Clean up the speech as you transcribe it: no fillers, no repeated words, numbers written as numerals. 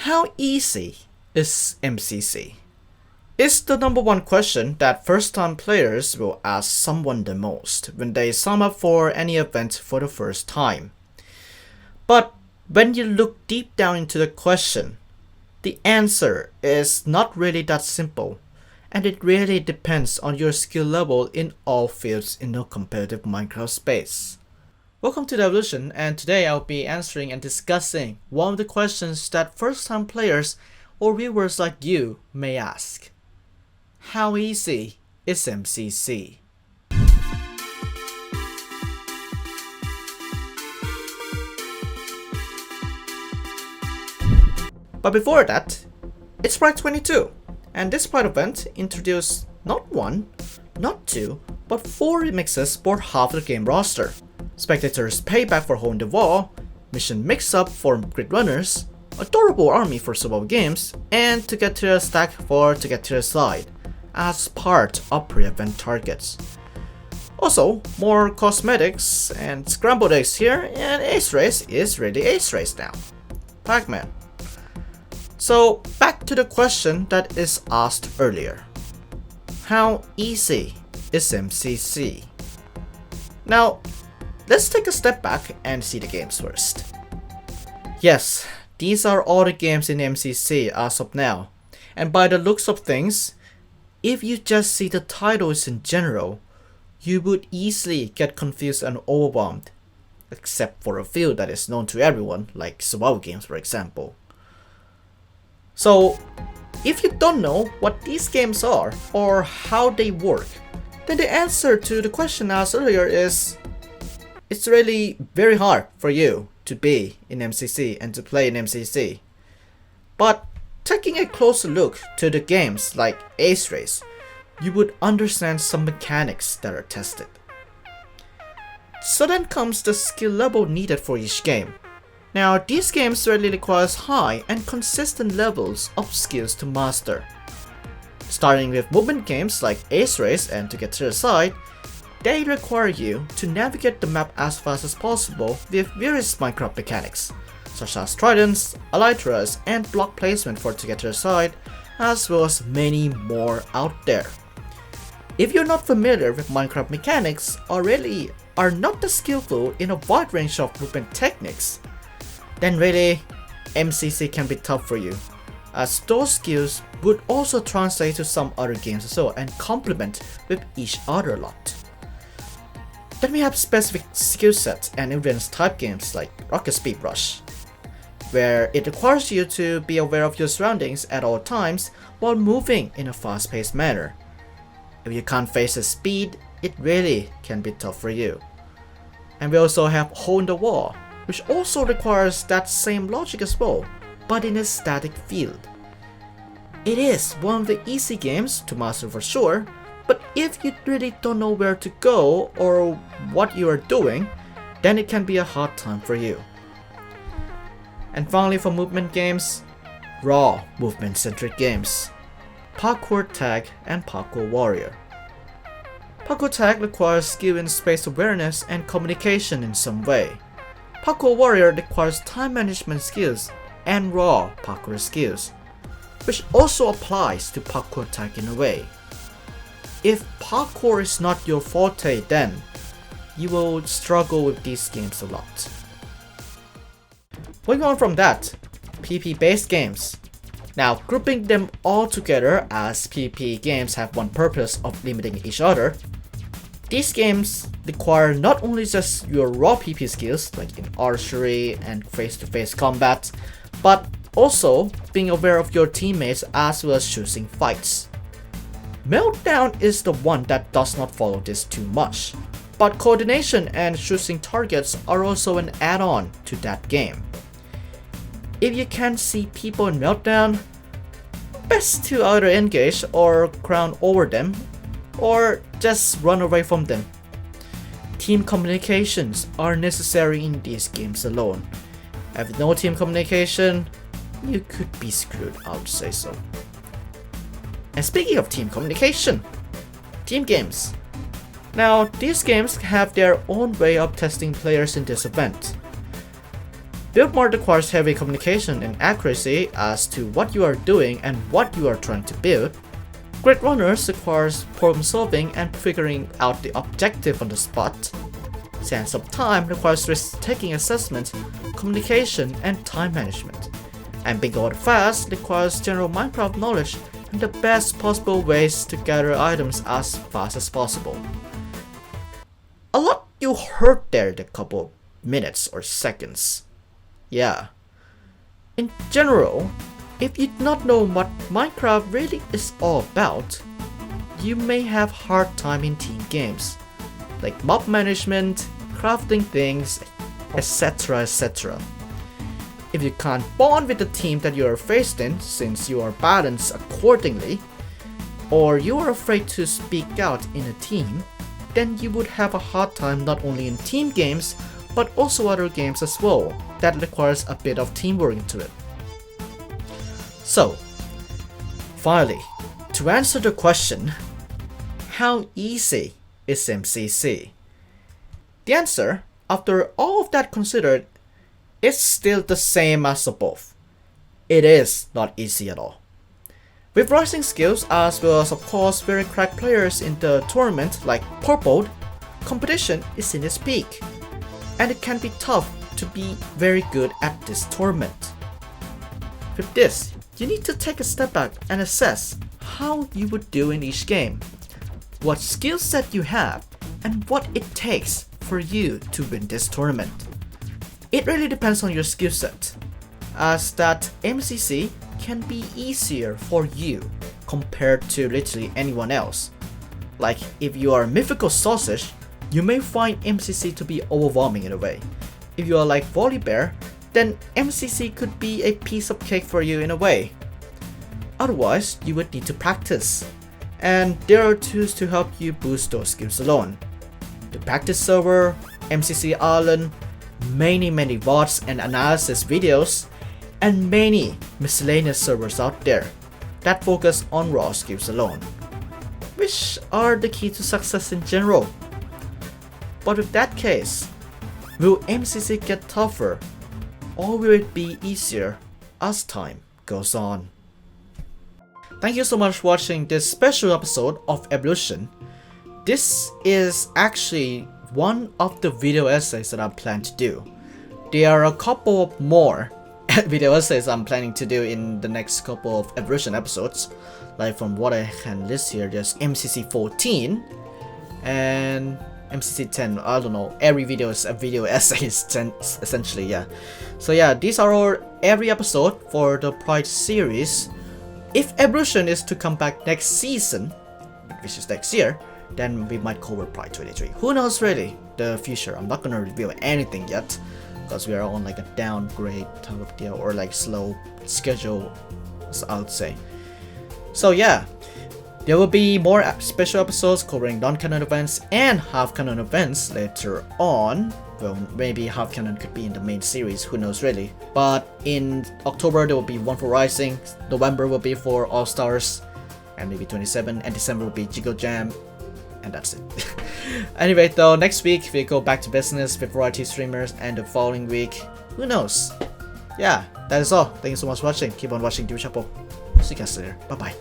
How easy is MCC? Is the number one question that first-time players will ask someone the most when they sign up for any event for the first time. But when you look deep down into the question, the answer is not really that simple, and it really depends on your skill level in all fields in the competitive Minecraft space. Welcome to the Evolution, and today I'll be answering and discussing one of the questions that first-time players or viewers like you may ask. How easy is MCC? But before that, it's Pride 22, and this Pride event introduced not one, not two, but 4 remixes for half the game roster. Spectators Payback for Holding the Wall, Mission Mix-Up for Grid Runners, Adorable Army for Survival Games, and To Get to the Stack for To Get to the Slide, as part of pre-event targets. Also, more cosmetics and scrambled eggs here, and Ace Race is really Ace Race now. Pac-Man. So, back to the question that is asked earlier. How easy is MCC? Now, let's take a step back and see the games first. Yes, these are all the games in MCC as of now, and by the looks of things, if you just see the titles in general, you would easily get confused and overwhelmed, except for a few that is known to everyone, like survival games for example. So, if you don't know what these games are or how they work, then the answer to the question asked earlier is it's really very hard for you to be in MCC and to play in MCC. But taking a closer look to the games like Ace Race, you would understand some mechanics that are tested. So then comes the skill level needed for each game. Now, these games really requires high and consistent levels of skills to master. Starting with movement games like Ace Race and To Get to the Side, they require you to navigate the map as fast as possible with various Minecraft mechanics, such as tridents, elytras, and block placement for To Get to the Side, as well as many more out there. If you're not familiar with Minecraft mechanics or really are not that skillful in a wide range of movement techniques, then really MCC can be tough for you, as those skills would also translate to some other games as well and complement with each other a lot. Then we have specific skill sets and events type games like Rocket Speed Rush, where it requires you to be aware of your surroundings at all times while moving in a fast-paced manner. If you can't face the speed, it really can be tough for you. And we also have Hold the Wall, which also requires that same logic as well, but in a static field. It is one of the easy games to master for sure, but if you really don't know where to go or what you are doing, then it can be a hard time for you. And finally, for movement games, raw movement-centric games, Parkour Tag and Parkour Warrior. Parkour Tag requires skill in space awareness and communication in some way. Parkour Warrior requires time management skills and raw parkour skills, which also applies to Parkour Tag in a way. If parkour is not your forte, then you will struggle with these games a lot. Moving on from that, PvP based games. Now, grouping them all together as PvP games have one purpose of limiting each other, these games require not only just your raw PvP skills like in archery and face-to-face combat, but also being aware of your teammates as well as choosing fights. Meltdown is the one that does not follow this too much, but coordination and choosing targets are also an add-on to that game. If you can't see people in Meltdown, best to either engage or crown over them, or just run away from them. Team communications are necessary in these games alone. With no team communication, you could be screwed, I would say so. And speaking of team communication, team games. Now, these games have their own way of testing players in this event. Build mode requires heavy communication and accuracy as to what you are doing and what you are trying to build. Grid runners requires problem solving and figuring out the objective on the spot. Sense of time requires risk-taking assessment, communication, and time management. And Bingo or Fast requires general Minecraft knowledge and the best possible ways to gather items as fast as possible. A lot you heard there in a couple minutes or seconds. Yeah. In general, if you do not know what Minecraft really is all about, you may have hard time in team games, like mob management, crafting things, etc, etc. If you can't bond with the team that you are faced in since you are balanced accordingly, or you are afraid to speak out in a team, then you would have a hard time not only in team games, but also other games as well that requires a bit of teamwork into it. So, finally, to answer the question, how easy is MCC? The answer, after all of that considered, is still the same as above. It is not easy at all. With rising skills as well as of course very cracked players in the tournament like Purple, competition is in its peak, and it can be tough to be very good at this tournament. With this, you need to take a step back and assess how you would do in each game, what skill set you have, and what it takes for you to win this tournament. It really depends on your skill set, as that MCC can be easier for you compared to literally anyone else. Like if you are mythical sausage, you may find MCC to be overwhelming in a way. If you are like Volibear, then MCC could be a piece of cake for you in a way. Otherwise, you would need to practice, and there are tools to help you boost those skills alone. The practice server, MCC Island, many VODs and analysis videos, and many miscellaneous servers out there that focus on raw skills alone, which are the key to success in general. But with that case, will MCC get tougher, or will it be easier as time goes on? Thank you so much for watching this special episode of Evolution. This is actually one of the video essays that I plan to do. There are a couple of more video essays I'm planning to do in the next couple of Evolution episodes. Like from what I can list here, there's MCC 14 and MCC 10. I don't know, every video is a video essay essentially, yeah. So yeah, these are all every episode for the Pride series. If Evolution is to come back next season, which is next year, then we might cover Pride 23. Who knows really, the future. I'm not gonna reveal anything yet, because we are on like a downgrade type of deal, or like slow schedule, I would say. So yeah, there will be more special episodes covering non-canon events and half-canon events later on. Well, maybe half-canon could be in the main series, who knows really. But in October there will be one for Rising, November will be for All-Stars, and maybe 27, and December will be Jiggle Jam, and that's it. Anyway though, next week we go back to business with variety streamers, and the following week, who knows? Yeah, that is all. Thank you so much for watching. Keep on watching Duechayapol. See you guys later. Bye bye.